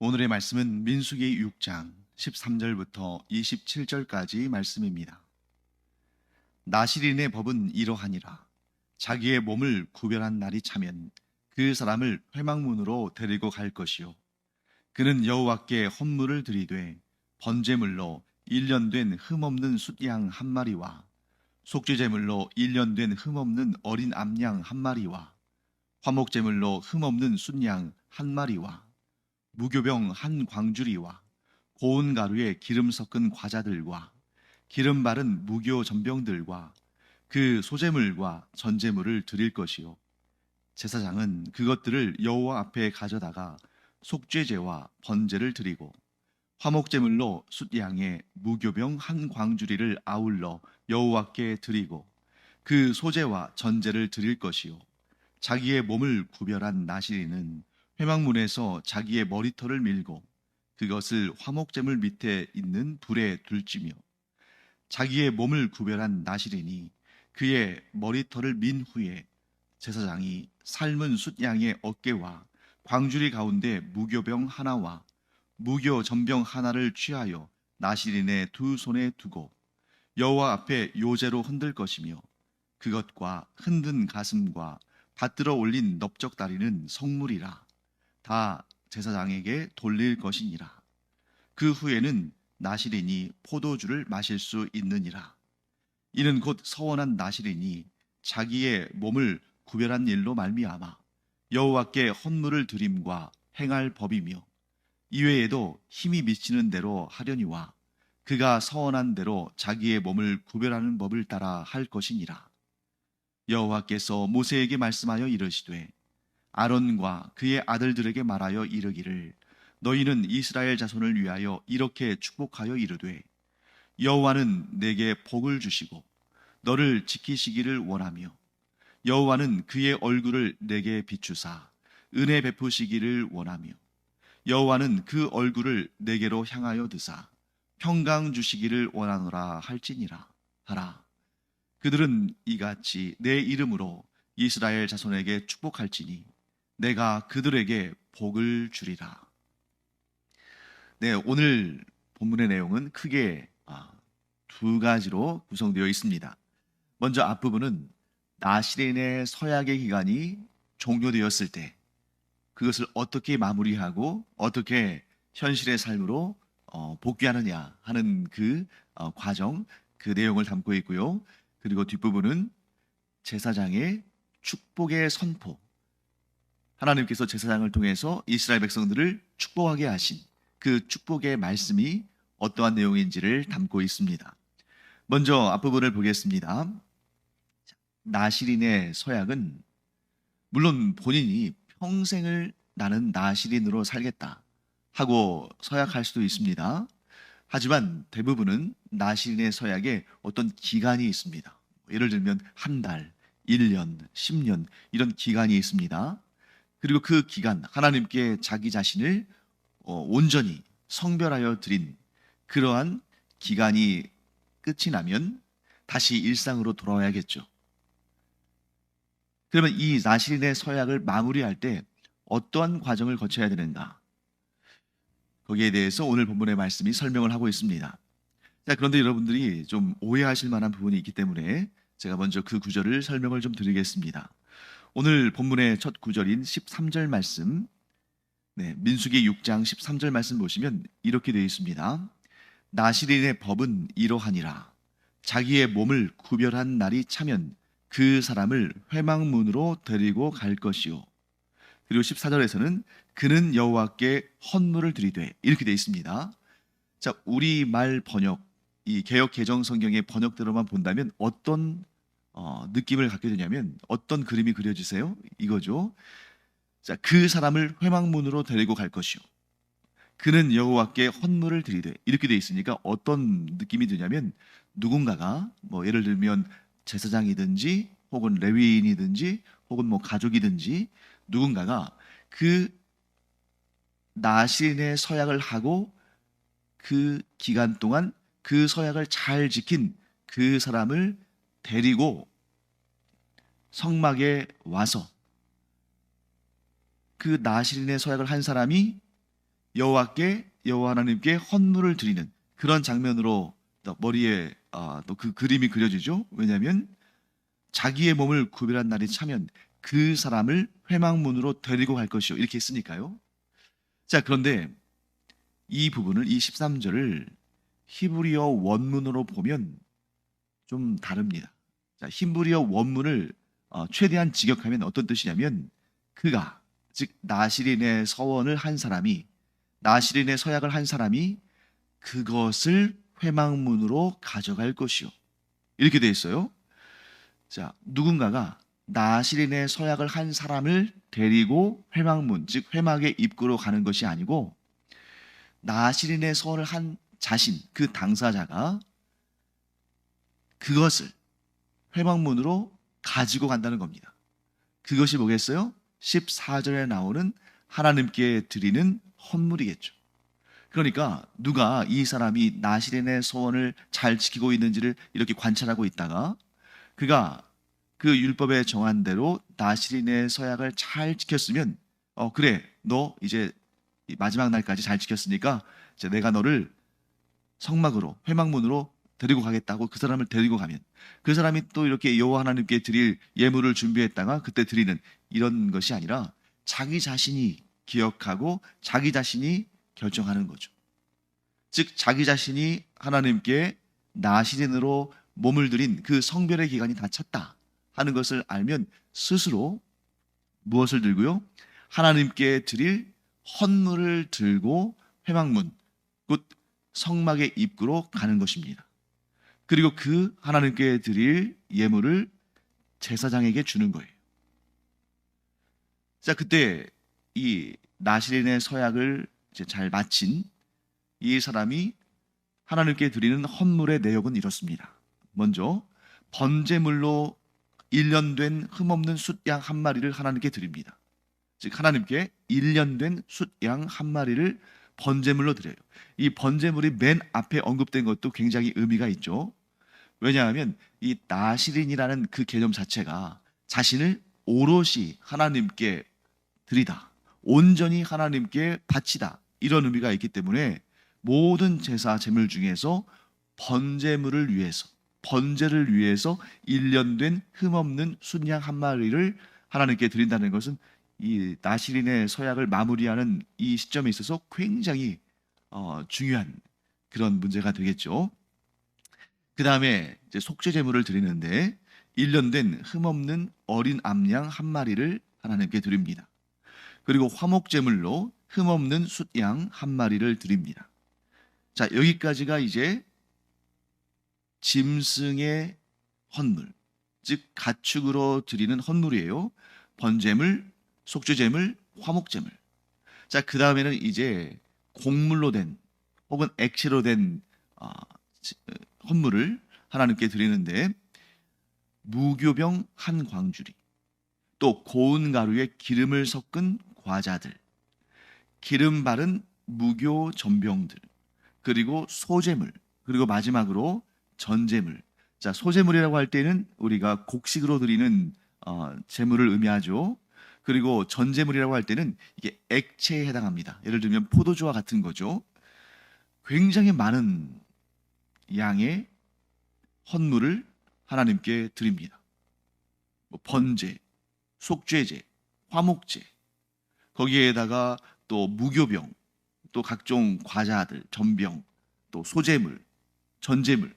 오늘의 말씀은 민수기 6장 13절부터 27절까지 말씀입니다. 나실인의 법은 이러하니라. 자기의 몸을 구별한 날이 차면 그 사람을 회막문으로 데리고 갈 것이요. 그는 여호와께 헌물을 드리되 번제물로 1년 된 흠없는 숫양 한 마리와 속죄제물로 1년 된 흠없는 어린 암양 한 마리와 화목제물로 흠없는 순양 한 마리와 무교병 한 광주리와 고운 가루에 기름 섞은 과자들과 기름 바른 무교 전병들과 그 소제물과 전제물을 드릴 것이요. 제사장은 그것들을 여호와 앞에 가져다가 속죄제와 번제를 드리고 화목제물로 숫양에 무교병 한 광주리를 아울러 여호와께 드리고 그 소제와 전제를 드릴 것이요. 자기의 몸을 구별한 나시리는 회막문에서 자기의 머리털을 밀고 그것을 화목제물 밑에 있는 불에 둘지며 자기의 몸을 구별한 나시린이 그의 머리털을 민 후에 제사장이 삶은 숫양의 어깨와 광주리 가운데 무교병 하나와 무교 전병 하나를 취하여 나시린의 두 손에 두고 여호와 앞에 요제로 흔들 것이며 그것과 흔든 가슴과 받들어 올린 넓적다리는 성물이라 다 제사장에게 돌릴 것이니라. 그 후에는 나시린이 포도주를 마실 수 있느니라. 이는 곧 서원한 나시린이 자기의 몸을 구별한 일로 말미암아 여호와께 헌물을 드림과 행할 법이며 이외에도 힘이 미치는 대로 하려니와 그가 서원한 대로 자기의 몸을 구별하는 법을 따라 할 것이니라. 여호와께서 모세에게 말씀하여 이르시되 아론과 그의 아들들에게 말하여 이르기를 너희는 이스라엘 자손을 위하여 이렇게 축복하여 이르되 여호와는 내게 복을 주시고 너를 지키시기를 원하며 여호와는 그의 얼굴을 내게 비추사 은혜 베푸시기를 원하며 여호와는 그 얼굴을 내게로 향하여 드사 평강 주시기를 원하노라 할지니라 하라. 그들은 이같이 내 이름으로 이스라엘 자손에게 축복할지니 내가 그들에게 복을 주리라. 네, 오늘 본문의 내용은 크게 두 가지로 구성되어 있습니다. 먼저 앞부분은 나시린의 서약의 기간이 종료되었을 때 그것을 어떻게 마무리하고 어떻게 현실의 삶으로 복귀하느냐 하는 그 과정, 그 내용을 담고 있고요. 그리고 뒷부분은 제사장의 축복의 선포, 하나님께서 제사장을 통해서 이스라엘 백성들을 축복하게 하신 그 축복의 말씀이 어떠한 내용인지를 담고 있습니다. 먼저 앞부분을 보겠습니다. 나시린의 서약은 물론 본인이 평생을 나는 나시린으로 살겠다 하고 서약할 수도 있습니다. 하지만 대부분은 나시린의 서약에 어떤 기간이 있습니다. 예를 들면 한 달, 1년, 10년 이런 기간이 있습니다. 그리고 그 기간 하나님께 자기 자신을 온전히 성별하여 드린 그러한 기간이 끝이 나면 다시 일상으로 돌아와야겠죠. 그러면 이 나시린의 서약을 마무리할 때 어떠한 과정을 거쳐야 되는가? 거기에 대해서 오늘 본문의 말씀이 설명을 하고 있습니다. 자, 그런데 여러분들이 좀 오해하실 만한 부분이 있기 때문에 제가 먼저 그 구절을 설명을 좀 드리겠습니다. 오늘 본문의 첫 구절인 13절 말씀, 민수기 6장 13절 말씀 보시면 이렇게 되어 있습니다. 나시린의 법은 이러하니라. 자기의 몸을 구별한 날이 차면 그 사람을 회막문으로 데리고 갈 것이요. 그리고 14절에서는 그는 여호와께 헌물을 드리되 이렇게 되어 있습니다. 자, 우리말 번역, 이 개역 개정 성경의 번역대로만 본다면 어떤 느낌을 갖게 되냐면 어떤 그림이 그려지세요? 이거죠. 자, 그 사람을 회막문으로 데리고 갈 것이요. 그는 여호와께 헌물을 드리되 이렇게 되어 있으니까 어떤 느낌이 드냐면 누군가가 예를 들면 제사장이든지 혹은 레위인이든지 혹은 가족이든지 누군가가 그 나시린의 서약을 하고 그 기간 동안 그 서약을 잘 지킨 그 사람을 데리고 성막에 와서 그 나시린의 서약을 한 사람이 여호와 하나님께 헌물을 드리는 그런 장면으로 또 머리에 또 그 그림이 그려지죠. 왜냐하면 자기의 몸을 구별한 날이 차면 그 사람을 회막문으로 데리고 갈 것이요 이렇게 했으니까요. 자, 그런데 이 부분을 이 13절을 히브리어 원문으로 보면 좀 다릅니다. 자, 히브리어 원문을 최대한 직역하면 어떤 뜻이냐면 그가 즉 나시린의 서원을 한 사람이 나시린의 서약을 한 사람이 그것을 회막문으로 가져갈 것이요 이렇게 돼 있어요. 자, 누군가가 나시린의 서약을 한 사람을 데리고 회막문 즉 회막의 입구로 가는 것이 아니고 나시린의 서원을 한 자신 그 당사자가 그것을 회막문으로 가지고 간다는 겁니다. 그것이 뭐겠어요? 14절에 나오는 하나님께 드리는 헌물이겠죠. 그러니까 누가 이 사람이 나시린의 소원을 잘 지키고 있는지를 이렇게 관찰하고 있다가 그가 그 율법에 정한 대로 나시린의 서약을 잘 지켰으면 그래 너 이제 마지막 날까지 잘 지켰으니까 이제 내가 너를 성막으로 회막문으로 데리고 가겠다고 그 사람을 데리고 가면 그 사람이 또 이렇게 여호와 하나님께 드릴 예물을 준비했다가 그때 드리는 이런 것이 아니라 자기 자신이 기억하고 자기 자신이 결정하는 거죠. 즉 자기 자신이 하나님께 나시린으로 몸을 들인 그 성별의 기간이 다 찼다 하는 것을 알면 스스로 무엇을 들고요? 하나님께 드릴 헌물을 들고 회막문 곧 성막의 입구로 가는 것입니다. 그리고 그 하나님께 드릴 예물을 제사장에게 주는 거예요. 자, 그때 이 나시린의 서약을 이제 잘 마친 이 사람이 하나님께 드리는 헌물의 내역은 이렇습니다. 먼저 번제물로 1년 된 흠없는 숫양 한 마리를 하나님께 드립니다. 즉 하나님께 1년 된 숫양 한 마리를 번제물로 드려요. 이 번제물이 맨 앞에 언급된 것도 굉장히 의미가 있죠. 왜냐하면 이 나시린이라는 그 개념 자체가 자신을 오롯이 하나님께 드리다, 온전히 하나님께 바치다 이런 의미가 있기 때문에 모든 제사 제물 중에서 번제물을 위해서 번제를 위해서 1년 된 흠없는 순양 한 마리를 하나님께 드린다는 것은 이 나시린의 서약을 마무리하는 이 시점에 있어서 굉장히 중요한 그런 문제가 되겠죠. 그 다음에 이제 속죄 제물을 드리는데 1년 된 흠없는 어린 암양 한 마리를 하나님께 드립니다. 그리고 화목 제물로 흠없는 숫양 한 마리를 드립니다. 자, 여기까지가 이제 짐승의 헌물, 즉 가축으로 드리는 헌물이에요. 번제물, 속죄제물, 화목제물. 자, 그 다음에는 이제 곡물로 된 혹은 액체로 된 헌물을 하나님께 드리는데 무교병 한 광주리, 또 고운 가루에 기름을 섞은 과자들, 기름 바른 무교 전병들, 그리고 소제물, 그리고 마지막으로 전제물. 자, 소제물이라고 할 때는 우리가 곡식으로 드리는 제물을 의미하죠. 그리고 전제물이라고 할 때는 이게 액체에 해당합니다. 예를 들면 포도주와 같은 거죠. 굉장히 많은 양의 헌물을 하나님께 드립니다. 번제, 속죄제, 화목제, 거기에다가 또 무교병, 또 각종 과자들, 전병, 또 소제물, 전제물,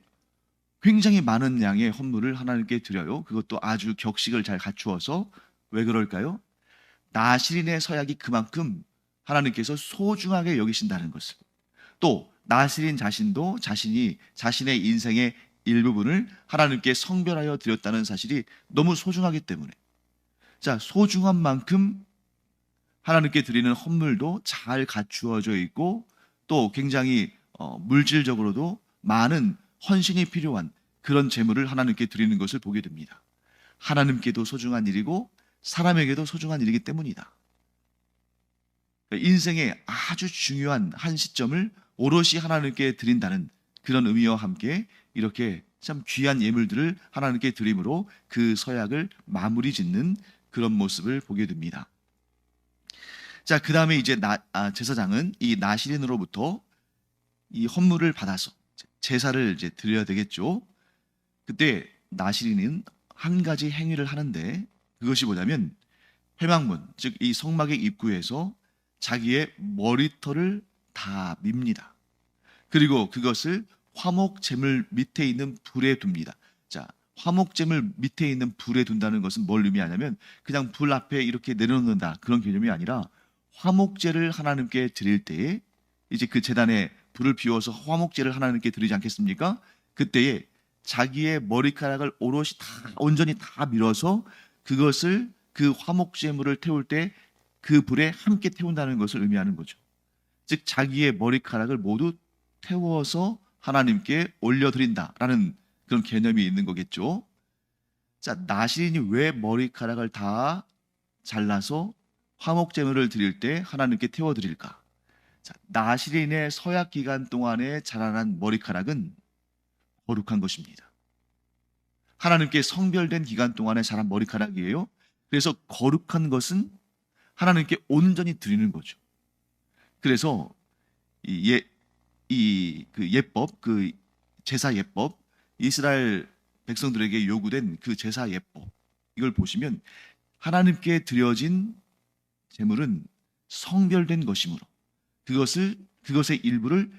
굉장히 많은 양의 헌물을 하나님께 드려요. 그것도 아주 격식을 잘 갖추어서. 왜 그럴까요? 나시린의 서약이 그만큼 하나님께서 소중하게 여기신다는 것을, 또 나시린 자신도 자신이 자신의 인생의 일부분을 하나님께 성별하여 드렸다는 사실이 너무 소중하기 때문에, 자, 소중한 만큼 하나님께 드리는 헌물도 잘 갖추어져 있고 또 굉장히 물질적으로도 많은 헌신이 필요한 그런 제물을 하나님께 드리는 것을 보게 됩니다. 하나님께도 소중한 일이고 사람에게도 소중한 일이기 때문이다. 인생의 아주 중요한 한 시점을 오롯이 하나님께 드린다는 그런 의미와 함께 이렇게 참 귀한 예물들을 하나님께 드림으로 그 서약을 마무리 짓는 그런 모습을 보게 됩니다. 자, 그 다음에 이제 제사장은 이 나시린으로부터 이 헌물을 받아서 제사를 이제 드려야 되겠죠. 그때 나시린은 한 가지 행위를 하는데, 그것이 뭐냐면 회막문, 즉 이 성막의 입구에서 자기의 머리털을 다 밉니다. 그리고 그것을 화목제물 밑에 있는 불에 둡니다. 자, 화목제물 밑에 있는 불에 둔다는 것은 뭘 의미하냐면 그냥 불 앞에 이렇게 내려놓는다, 그런 개념이 아니라 화목제를 하나님께 드릴 때에 이제 그 제단에 불을 피워서 화목제를 하나님께 드리지 않겠습니까? 그때에 자기의 머리카락을 오롯이 다, 온전히 다 밀어서 그것을 그 화목제물을 태울 때 그 불에 함께 태운다는 것을 의미하는 거죠. 즉 자기의 머리카락을 모두 태워서 하나님께 올려드린다라는 그런 개념이 있는 거겠죠. 자, 나시린이 왜 머리카락을 다 잘라서 화목제물을 드릴 때 하나님께 태워드릴까? 자, 나시린의 서약 기간 동안에 자라난 머리카락은 거룩한 것입니다. 하나님께 성별된 기간 동안에 자란 머리카락이에요. 그래서 거룩한 것은 하나님께 온전히 드리는 거죠. 그래서 그 예법, 그 제사 예법, 이스라엘 백성들에게 요구된 그 제사 예법, 이걸 보시면 하나님께 드려진 제물은 성별된 것이므로 그것의 일부를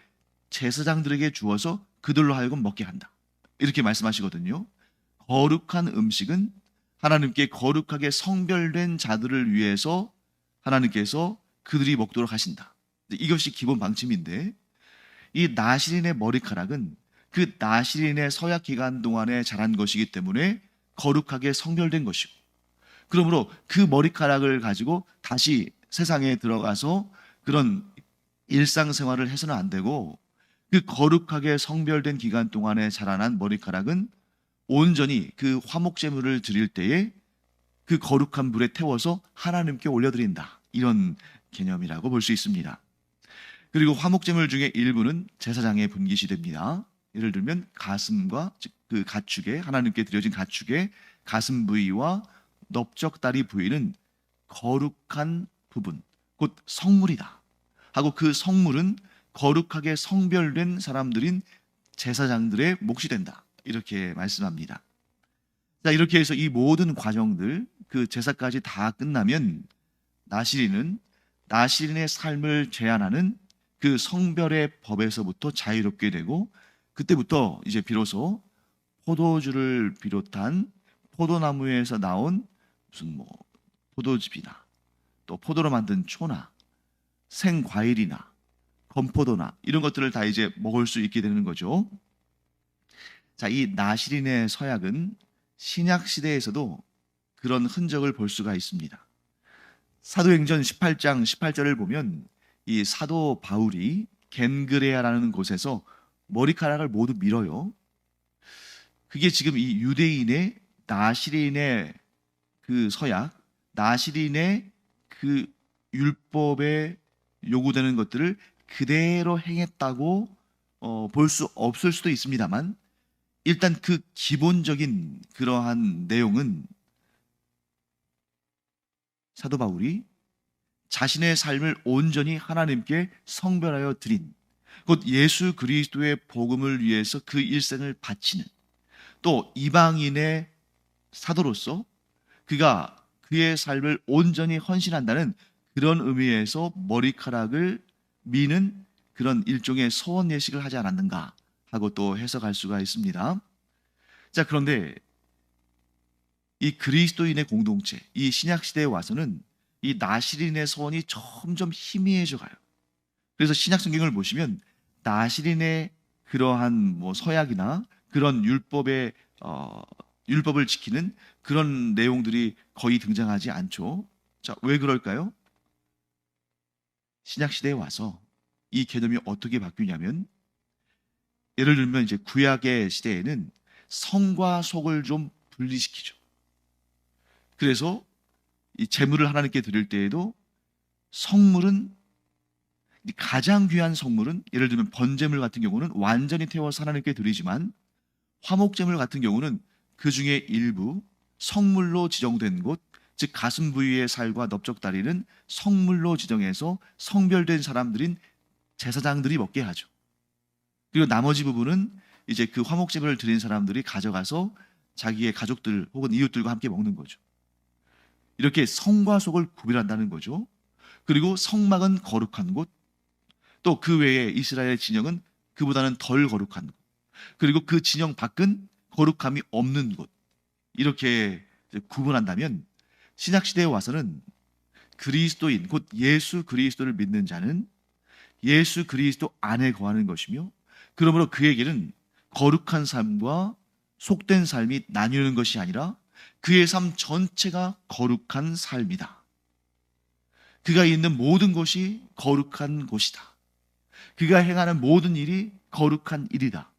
제사장들에게 주어서 그들로 하여금 먹게 한다, 이렇게 말씀하시거든요. 거룩한 음식은 하나님께 거룩하게 성별된 자들을 위해서 하나님께서 그들이 먹도록 하신다. 이것이 기본 방침인데, 이 나시린의 머리카락은 그 나시린의 서약 기간 동안에 자란 것이기 때문에 거룩하게 성별된 것이고, 그러므로 그 머리카락을 가지고 다시 세상에 들어가서 그런 일상생활을 해서는 안 되고, 그 거룩하게 성별된 기간 동안에 자라난 머리카락은 온전히 그 화목제물을 드릴 때에 그 거룩한 불에 태워서 하나님께 올려드린다, 이런 개념이라고 볼 수 있습니다. 그리고 화목제물 중에 일부는 제사장에 분깃이 됩니다. 예를 들면 가슴과, 즉 그 가축의, 하나님께 드려진 가축의 가슴 부위와 넓적다리 부위는 거룩한 부분, 곧 성물이다 하고, 그 성물은 거룩하게 성별된 사람들인 제사장들의 몫이 된다, 이렇게 말씀합니다. 자, 이렇게 해서 이 모든 과정들, 그 제사까지 다 끝나면 나시린의 삶을 제한하는 그 성별의 법에서부터 자유롭게 되고, 그때부터 이제 비로소 포도주를 비롯한 포도나무에서 나온 무슨 포도즙이나 또 포도로 만든 초나 생과일이나 건포도나 이런 것들을 다 이제 먹을 수 있게 되는 거죠. 자, 이 나시린의 서약은 신약 시대에서도 그런 흔적을 볼 수가 있습니다. 사도행전 18장 18절을 보면 이 사도 바울이 겐그레아라는 곳에서 머리카락을 모두 밀어요. 그게 지금 이 유대인의 나시린의 그 서약, 나시린의 그 율법에 요구되는 것들을 그대로 행했다고 볼 수 없을 수도 있습니다만, 일단 그 기본적인 그러한 내용은 사도 바울이 자신의 삶을 온전히 하나님께 성별하여 드린, 곧 예수 그리스도의 복음을 위해서 그 일생을 바치는, 또 이방인의 사도로서 그가 그의 삶을 온전히 헌신한다는 그런 의미에서 머리카락을 미는 그런 일종의 소원 예식을 하지 않았는가 하고 또 해석할 수가 있습니다. 자, 그런데 이 그리스도인의 공동체, 이 신약 시대에 와서는 이 나시린의 소원이 점점 희미해져 가요. 그래서 신약 성경을 보시면 나시린의 그러한 서약이나 그런 율법을 지키는 그런 내용들이 거의 등장하지 않죠. 자, 왜 그럴까요? 신약 시대에 와서 이 개념이 어떻게 바뀌냐면, 예를 들면 이제 구약의 시대에는 성과 속을 좀 분리시키죠. 그래서 이 제물을 하나님께 드릴 때에도 성물은, 가장 귀한 성물은, 예를 들면 번제물 같은 경우는 완전히 태워서 하나님께 드리지만, 화목제물 같은 경우는 그 중에 일부 성물로 지정된 곳, 즉 가슴 부위의 살과 넓적다리는 성물로 지정해서 성별된 사람들인 제사장들이 먹게 하죠. 그리고 나머지 부분은 이제 그 화목제물을 드린 사람들이 가져가서 자기의 가족들 혹은 이웃들과 함께 먹는 거죠. 이렇게 성과 속을 구별한다는 거죠. 그리고 성막은 거룩한 곳, 또 그 외에 이스라엘 진영은 그보다는 덜 거룩한 곳, 그리고 그 진영 밖은 거룩함이 없는 곳, 이렇게 구분한다면 신약 시대에 와서는 그리스도인 곧 예수 그리스도를 믿는 자는 예수 그리스도 안에 거하는 것이며, 그러므로 그에게는 거룩한 삶과 속된 삶이 나뉘는 것이 아니라 그의 삶 전체가 거룩한 삶이다. 그가 있는 모든 곳이 거룩한 곳이다. 그가 행하는 모든 일이 거룩한 일이다.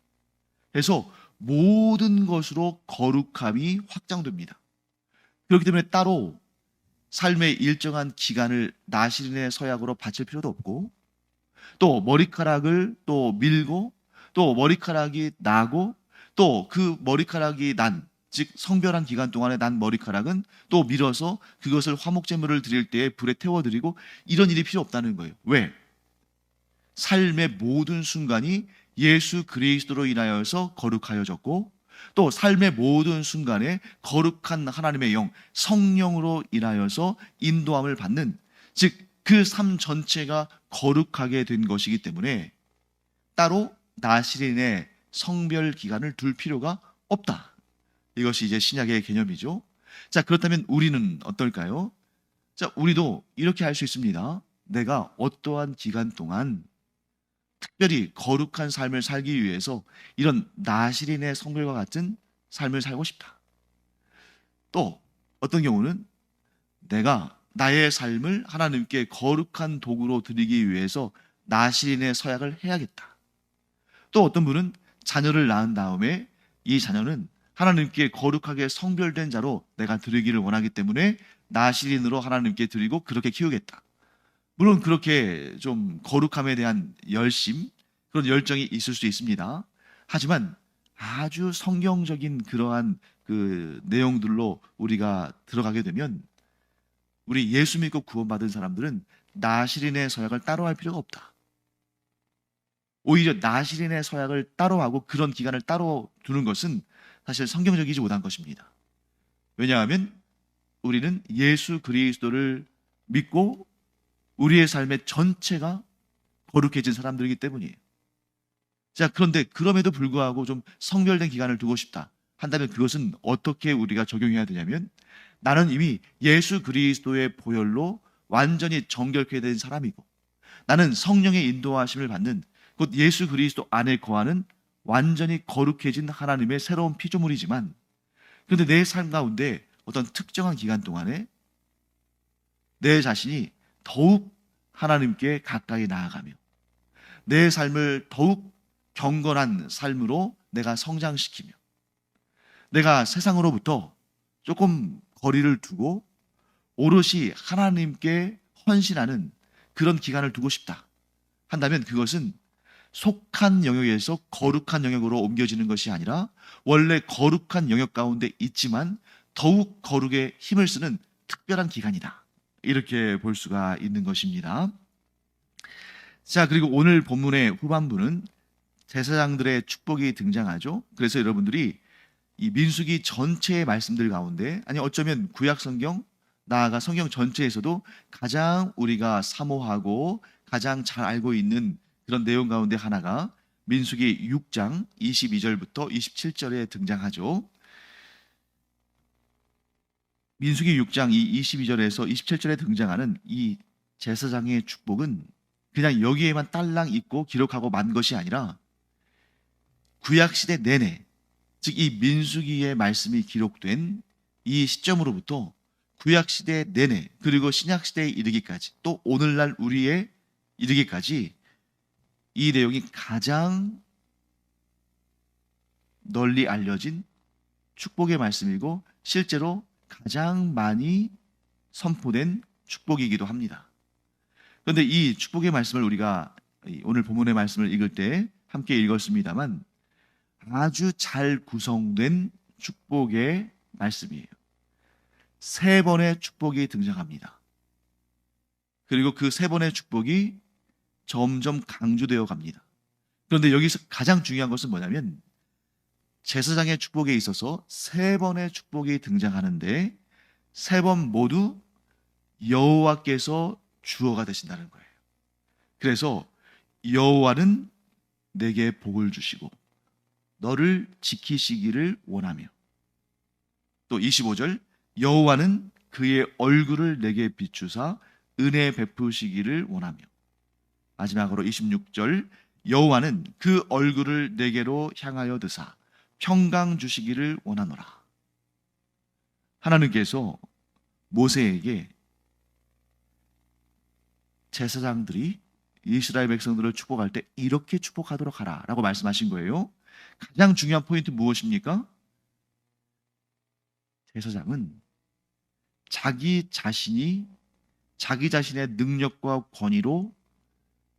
그래서 모든 것으로 거룩함이 확장됩니다. 그렇기 때문에 따로 삶의 일정한 기간을 나시린의 서약으로 바칠 필요도 없고, 또 머리카락을 또 밀고, 또 머리카락이 나고, 또 그 머리카락이 난, 즉 성별한 기간 동안에 난 머리카락은 또 밀어서 그것을 화목제물을 드릴 때에 불에 태워드리고, 이런 일이 필요 없다는 거예요. 왜? 삶의 모든 순간이 예수 그리스도로 인하여서 거룩하여졌고, 또 삶의 모든 순간에 거룩한 하나님의 영, 성령으로 인하여서 인도함을 받는, 즉 그 삶 전체가 거룩하게 된 것이기 때문에 따로 나시린의 성별 기간을 둘 필요가 없다. 이것이 이제 신약의 개념이죠. 자, 그렇다면 우리는 어떨까요? 자, 우리도 이렇게 할 수 있습니다. 내가 어떠한 기간 동안 특별히 거룩한 삶을 살기 위해서 이런 나시린의 성별과 같은 삶을 살고 싶다. 또 어떤 경우는 내가 나의 삶을 하나님께 거룩한 도구로 드리기 위해서 나시린의 서약을 해야겠다. 또 어떤 분은 자녀를 낳은 다음에 이 자녀는 하나님께 거룩하게 성별된 자로 내가 드리기를 원하기 때문에 나시린으로 하나님께 드리고 그렇게 키우겠다. 물론 그렇게 좀 거룩함에 대한 열심, 그런 열정이 있을 수 있습니다. 하지만 아주 성경적인 그러한 그 내용들로 우리가 들어가게 되면 우리 예수 믿고 구원받은 사람들은 나시린의 서약을 따로 할 필요가 없다. 오히려 나시린의 서약을 따로 하고 그런 기간을 따로 두는 것은 사실 성경적이지 못한 것입니다. 왜냐하면 우리는 예수 그리스도를 믿고 우리의 삶의 전체가 거룩해진 사람들이기 때문이에요. 자, 그런데 그럼에도 불구하고 좀 성별된 기간을 두고 싶다 한다면 그것은 어떻게 우리가 적용해야 되냐면, 나는 이미 예수 그리스도의 보혈로 완전히 정결케 된 사람이고, 나는 성령의 인도하심을 받는 곧 예수 그리스도 안에 거하는 완전히 거룩해진 하나님의 새로운 피조물이지만, 그런데 내 삶 가운데 어떤 특정한 기간 동안에 내 자신이 더욱 하나님께 가까이 나아가며 내 삶을 더욱 경건한 삶으로 내가 성장시키며 내가 세상으로부터 조금 거리를 두고 오롯이 하나님께 헌신하는 그런 기간을 두고 싶다 한다면 그것은 속한 영역에서 거룩한 영역으로 옮겨지는 것이 아니라 원래 거룩한 영역 가운데 있지만 더욱 거룩에 힘을 쓰는 특별한 기간이다. 이렇게 볼 수가 있는 것입니다. 자, 그리고 오늘 본문의 후반부는 제사장들의 축복이 등장하죠. 그래서 여러분들이 이 민수기 전체의 말씀들 가운데, 아니 어쩌면 구약 성경, 나아가 성경 전체에서도 가장 우리가 사모하고 가장 잘 알고 있는 그런 내용 가운데 하나가 민수기 6장 22절부터 27절에 등장하죠. 민수기 6장 22절에서 27절에 등장하는 이 제사장의 축복은 그냥 여기에만 딸랑 있고 기록하고 만 것이 아니라 구약시대 내내, 즉 이 민수기의 말씀이 기록된 이 시점으로부터 구약시대 내내, 그리고 신약시대에 이르기까지, 또 오늘날 우리에 이르기까지 이 내용이 가장 널리 알려진 축복의 말씀이고 실제로 가장 많이 선포된 축복이기도 합니다. 그런데 이 축복의 말씀을 우리가 오늘 본문의 말씀을 읽을 때 함께 읽었습니다만 아주 잘 구성된 축복의 말씀이에요. 세 번의 축복이 등장합니다. 그리고 그 세 번의 축복이 점점 강조되어 갑니다. 그런데 여기서 가장 중요한 것은 뭐냐면 제사장의 축복에 있어서 세 번의 축복이 등장하는데 세 번 모두 여호와께서 주어가 되신다는 거예요. 그래서 여호와는 내게 복을 주시고 너를 지키시기를 원하며, 또 25절 여호와는 그의 얼굴을 내게 비추사 은혜 베푸시기를 원하며, 마지막으로 26절 여호와는 그 얼굴을 내게로 향하여 드사 평강 주시기를 원하노라. 하나님께서 모세에게 제사장들이 이스라엘 백성들을 축복할 때 이렇게 축복하도록 하라 라고 말씀하신 거예요. 가장 중요한 포인트 무엇입니까? 제사장은 자기 자신이 자기 자신의 능력과 권위로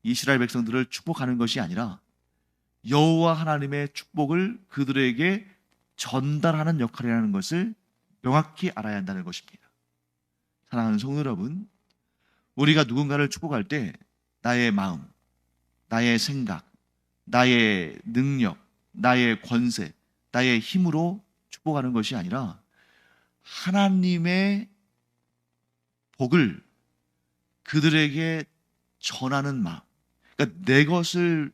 이스라엘 백성들을 축복하는 것이 아니라 여호와 하나님의 축복을 그들에게 전달하는 역할이라는 것을 명확히 알아야 한다는 것입니다. 사랑하는 성도 여러분, 우리가 누군가를 축복할 때 나의 마음, 나의 생각, 나의 능력, 나의 권세, 나의 힘으로 축복하는 것이 아니라 하나님의 복을 그들에게 전하는 마음. 그러니까 내 것을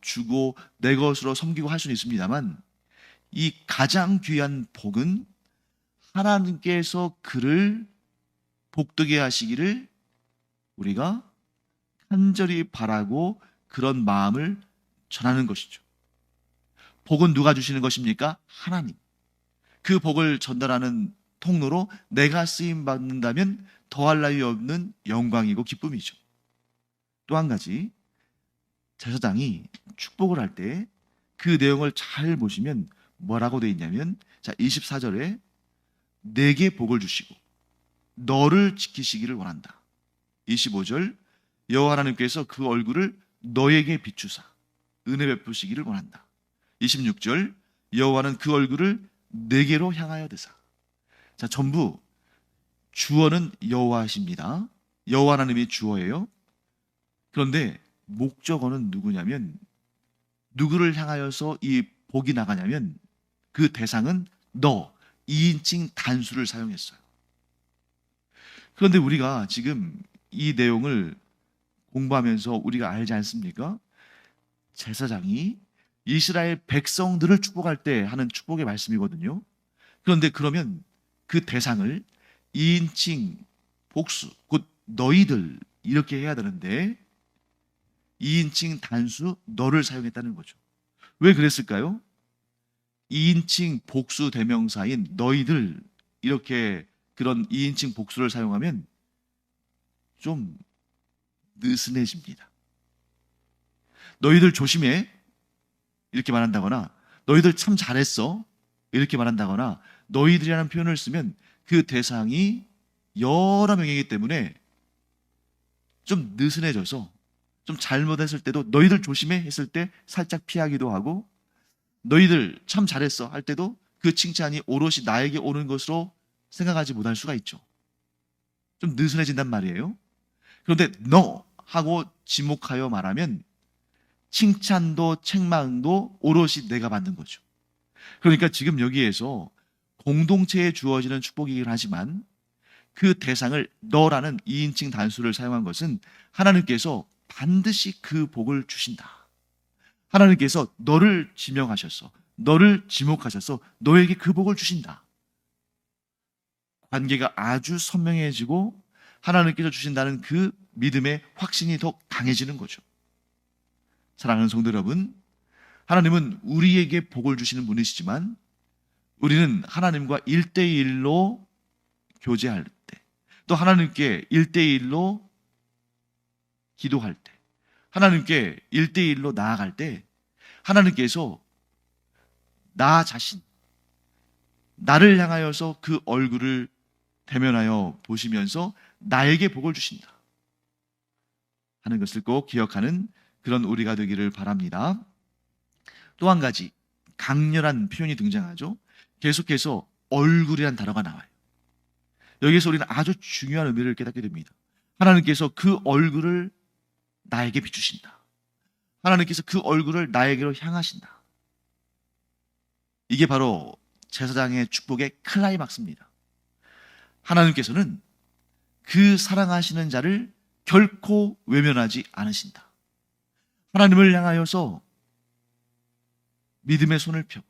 주고 내 것으로 섬기고 할 수는 있습니다만 이 가장 귀한 복은 하나님께서 그를 복되게 하시기를 우리가 간절히 바라고 그런 마음을 전하는 것이죠. 복은 누가 주시는 것입니까? 하나님. 그 복을 전달하는 통로로 내가 쓰임 받는다면 더할 나위 없는 영광이고 기쁨이죠. 또 한 가지, 제사장이 축복을 할 때 그 내용을 잘 보시면 뭐라고 되어 있냐면, 자 24절에 내게 복을 주시고 너를 지키시기를 원한다. 25절 여호와 하나님께서 그 얼굴을 너에게 비추사 은혜 베푸시기를 원한다. 26절 여호와는 그 얼굴을 내게로 향하여 드사. 자, 전부 주어는 여호와십니다. 여호와 하나님이 주어예요. 그런데 목적어는 누구냐면, 누구를 향하여서 이 복이 나가냐면 그 대상은 너, 2인칭 단수를 사용했어요. 그런데 우리가 지금 이 내용을 공부하면서 우리가 알지 않습니까? 제사장이 이스라엘 백성들을 축복할 때 하는 축복의 말씀이거든요. 그런데 그러면 그 대상을 2인칭 복수, 곧 너희들 이렇게 해야 되는데 2인칭 단수 너를 사용했다는 거죠. 왜 그랬을까요? 2인칭 복수 대명사인 너희들 이렇게 그런 2인칭 복수를 사용하면 좀 느슨해집니다. 너희들 조심해 이렇게 말한다거나 너희들 참 잘했어 이렇게 말한다거나 너희들이라는 표현을 쓰면 그 대상이 여러 명이기 때문에 좀 느슨해져서 좀 잘못했을 때도 너희들 조심해 했을 때 살짝 피하기도 하고, 너희들 참 잘했어 할 때도 그 칭찬이 오롯이 나에게 오는 것으로 생각하지 못할 수가 있죠. 좀 느슨해진단 말이에요. 그런데 너 하고 지목하여 말하면 칭찬도 책망도 오롯이 내가 받는 거죠. 그러니까 지금 여기에서 공동체에 주어지는 축복이긴 하지만 그 대상을 너라는 2인칭 단수를 사용한 것은 하나님께서 반드시 그 복을 주신다. 하나님께서 너를 지명하셔서 너를 지목하셔서 너에게 그 복을 주신다. 관계가 아주 선명해지고 하나님께서 주신다는 그 믿음의 확신이 더 강해지는 거죠. 사랑하는 성도 여러분, 하나님은 우리에게 복을 주시는 분이시지만 우리는 하나님과 1대1로 교제할 때, 또 하나님께 1대1로 기도할 때, 하나님께 1대1로 나아갈 때 하나님께서 나 자신, 나를 향하여서 그 얼굴을 대면하여 보시면서 나에게 복을 주신다 하는 것을 꼭 기억하는 그런 우리가 되기를 바랍니다. 또 한 가지 강렬한 표현이 등장하죠. 계속해서 얼굴이란 단어가 나와요. 여기서 우리는 아주 중요한 의미를 깨닫게 됩니다. 하나님께서 그 얼굴을 나에게 비추신다. 하나님께서 그 얼굴을 나에게로 향하신다. 이게 바로 제사장의 축복의 클라이막스입니다. 하나님께서는 그 사랑하시는 자를 결코 외면하지 않으신다. 하나님을 향하여서 믿음의 손을 펴고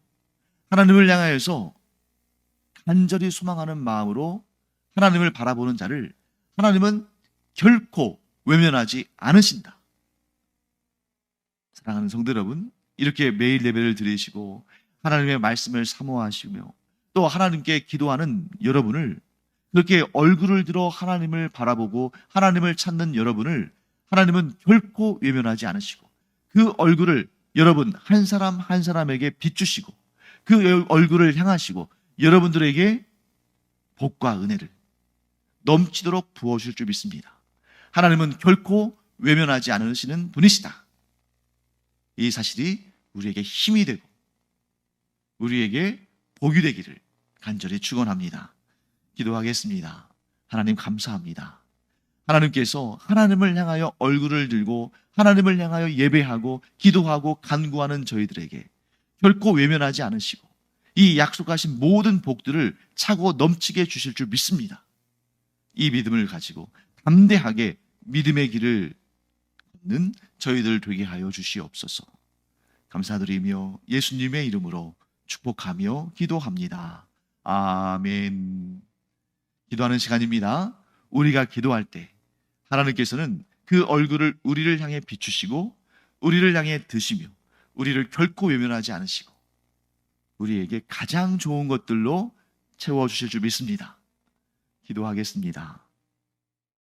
하나님을 향하여서 간절히 소망하는 마음으로 하나님을 바라보는 자를 하나님은 결코 외면하지 않으신다. 사랑하는 성도 여러분, 이렇게 매일 예배를 드리시고 하나님의 말씀을 사모하시며 또 하나님께 기도하는 여러분을, 그렇게 얼굴을 들어 하나님을 바라보고 하나님을 찾는 여러분을 하나님은 결코 외면하지 않으시고 그 얼굴을 여러분 한 사람 한 사람에게 비추시고 그 얼굴을 향하시고 여러분들에게 복과 은혜를 넘치도록 부어주실 줄 믿습니다. 하나님은 결코 외면하지 않으시는 분이시다. 이 사실이 우리에게 힘이 되고 우리에게 복이 되기를 간절히 축원합니다. 기도하겠습니다. 하나님 감사합니다. 하나님께서 하나님을 향하여 얼굴을 들고 하나님을 향하여 예배하고 기도하고 간구하는 저희들에게 결코 외면하지 않으시고 이 약속하신 모든 복들을 차고 넘치게 주실 줄 믿습니다. 이 믿음을 가지고 담대하게 믿음의 길을 걷는 저희들 되게 하여 주시옵소서. 감사드리며 예수님의 이름으로 축복하며 기도합니다. 아멘. 기도하는 시간입니다. 우리가 기도할 때 하나님께서는 그 얼굴을 우리를 향해 비추시고 우리를 향해 드시며 우리를 결코 외면하지 않으시고 우리에게 가장 좋은 것들로 채워주실 줄 믿습니다. 기도하겠습니다.